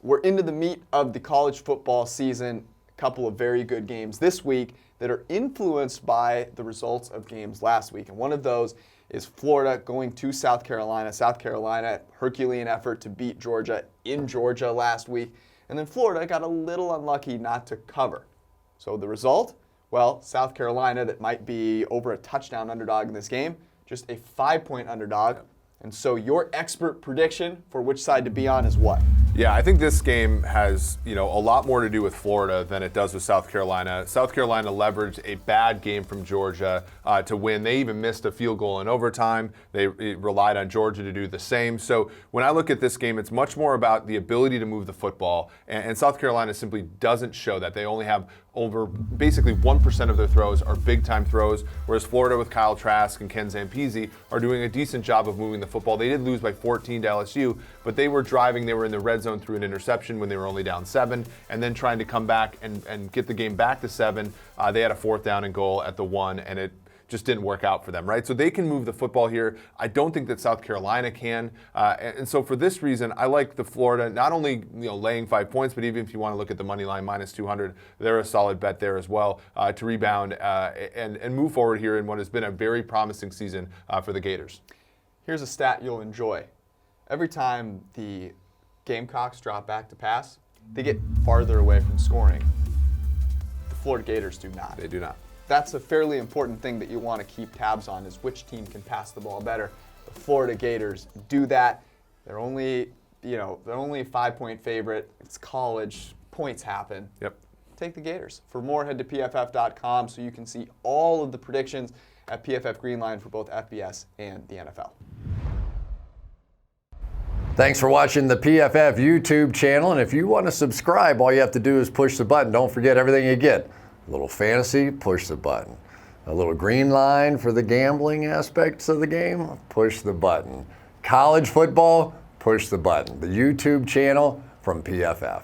We're into the meat of the college football season. A couple of very good games this week that are influenced by the results of games last week. And one of those is Florida going to South Carolina. South Carolina, Herculean effort to beat Georgia in Georgia last week. And then Florida got a little unlucky not to cover. So the result? Well, South Carolina, that might be over a touchdown underdog in this game, just a 5-point underdog. And so your expert prediction for which side to be on is what? Yeah, I think this game has, a lot more to do with Florida than it does with South Carolina. South Carolina leveraged a bad game from Georgia to win. They even missed a field goal in overtime. They relied on Georgia to do the same. So when I look at this game, it's much more about the ability to move the football. And South Carolina simply doesn't show that. They only have over basically 1% of their throws are big-time throws, whereas Florida with Kyle Trask and Ken Zampese are doing a decent job of moving the football. They did lose by 14 to LSU, but they were driving. They were in the red zone through an interception when they were only down 7, and then trying to come back and get the game back to 7. They had a 4th down and goal at the 1, and it just didn't work out for them, right? So they can move the football here. I don't think that South Carolina can. And so for this reason, I like the Florida, not only laying 5 points, but even if you want to look at the money line minus 200, they're a solid bet there as well to rebound and move forward here in what has been a very promising season for the Gators. Here's a stat you'll enjoy. Every time the Gamecocks drop back to pass, they get farther away from scoring. The Florida Gators do not. They do not. That's a fairly important thing that you want to keep tabs on, is which team can pass the ball better. The Florida Gators do that. They're only a 5-point favorite. It's college. Points happen. Yep. Take the Gators. For more, head to PFF.com so you can see all of the predictions at PFF Greenline for both FBS and the NFL. Thanks for watching the PFF YouTube channel. And if you want to subscribe, all you have to do is push the button. Don't forget everything you get. A little fantasy, push the button. A little green line for the gambling aspects of the game, push the button. College football, push the button. The YouTube channel from PFF.